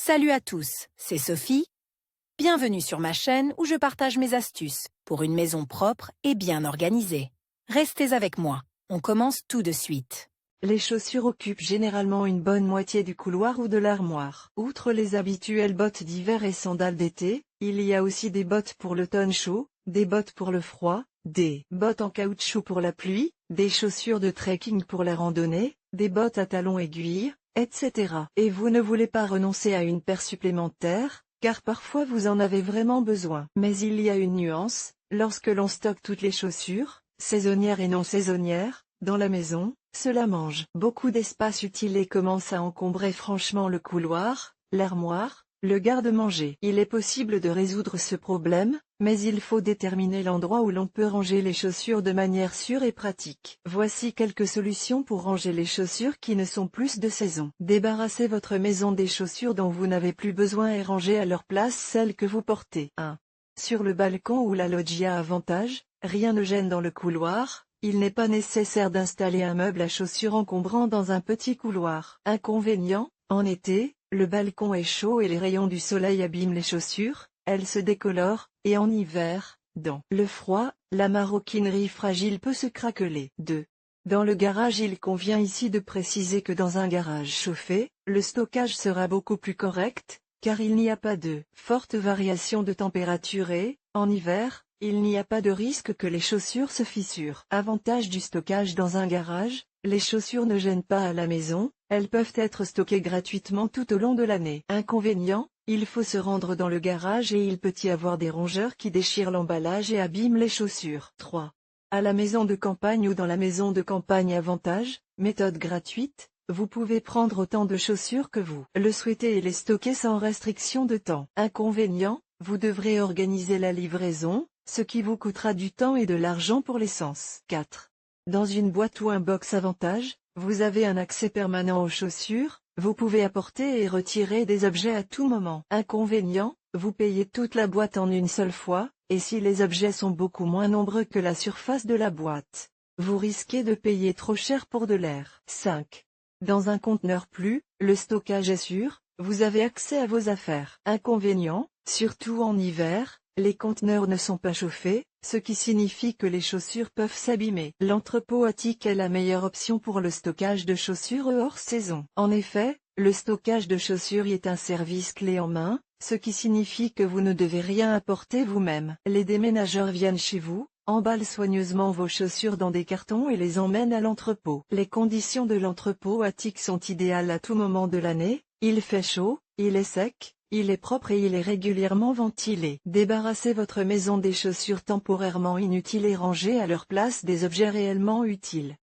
Salut à tous, c'est Sophie. Bienvenue sur ma chaîne où je partage mes astuces pour une maison propre et bien organisée. Restez avec moi, on commence tout de suite. Les chaussures occupent généralement une bonne moitié du couloir ou de l'armoire. Outre les habituelles bottes d'hiver et sandales d'été, il y a aussi des bottes pour l'automne chaud, des bottes pour le froid, des bottes en caoutchouc pour la pluie, des chaussures de trekking pour la randonnée, des bottes à talons aiguilles, etc. Et vous ne voulez pas renoncer à une paire supplémentaire, car parfois vous en avez vraiment besoin. Mais il y a une nuance, lorsque l'on stocke toutes les chaussures, saisonnières et non saisonnières, dans la maison, cela mange beaucoup d'espace utile et commence à encombrer franchement le couloir, l'armoire, le garde-manger. Il est possible de résoudre ce problème, mais il faut déterminer l'endroit où l'on peut ranger les chaussures de manière sûre et pratique. Voici quelques solutions pour ranger les chaussures qui ne sont plus de saison. Débarrassez votre maison des chaussures dont vous n'avez plus besoin et rangez à leur place celles que vous portez. 1. Sur le balcon ou la loggia avantage, rien ne gêne dans le couloir. Il n'est pas nécessaire d'installer un meuble à chaussures encombrant dans un petit couloir. Inconvénient, en été, le balcon est chaud et les rayons du soleil abîment les chaussures, elles se décolorent, et en hiver, dans le froid, la maroquinerie fragile peut se craqueler. 2. Dans le garage, il convient ici de préciser que dans un garage chauffé, le stockage sera beaucoup plus correct, car il n'y a pas de forte variation de température et, en hiver, il n'y a pas de risque que les chaussures se fissurent. Avantage du stockage dans un garage, les chaussures ne gênent pas à la maison, elles peuvent être stockées gratuitement tout au long de l'année. Inconvénient, il faut se rendre dans le garage et il peut y avoir des rongeurs qui déchirent l'emballage et abîment les chaussures. 3. À la maison de campagne ou dans la maison de campagne avantage, méthode gratuite, vous pouvez prendre autant de chaussures que vous le souhaitez et les stocker sans restriction de temps. Inconvénient, vous devrez organiser la livraison, ce qui vous coûtera du temps et de l'argent pour l'essence. 4. Dans une boîte ou un box avantage, vous avez un accès permanent aux chaussures, vous pouvez apporter et retirer des objets à tout moment. Inconvénient, vous payez toute la boîte en une seule fois, et si les objets sont beaucoup moins nombreux que la surface de la boîte, vous risquez de payer trop cher pour de l'air. 5. Dans un conteneur le stockage est sûr, vous avez accès à vos affaires. Inconvénient, surtout en hiver, les conteneurs ne sont pas chauffés, ce qui signifie que les chaussures peuvent s'abîmer. L'entrepôt attique est la meilleure option pour le stockage de chaussures hors saison. En effet, le stockage de chaussures y est un service clé en main, ce qui signifie que vous ne devez rien apporter vous-même. Les déménageurs viennent chez vous, emballent soigneusement vos chaussures dans des cartons et les emmènent à l'entrepôt. Les conditions de l'entrepôt attique sont idéales à tout moment de l'année, il fait chaud, il est sec, il est propre et il est régulièrement ventilé. Débarrassez votre maison des chaussures temporairement inutiles et rangez à leur place des objets réellement utiles.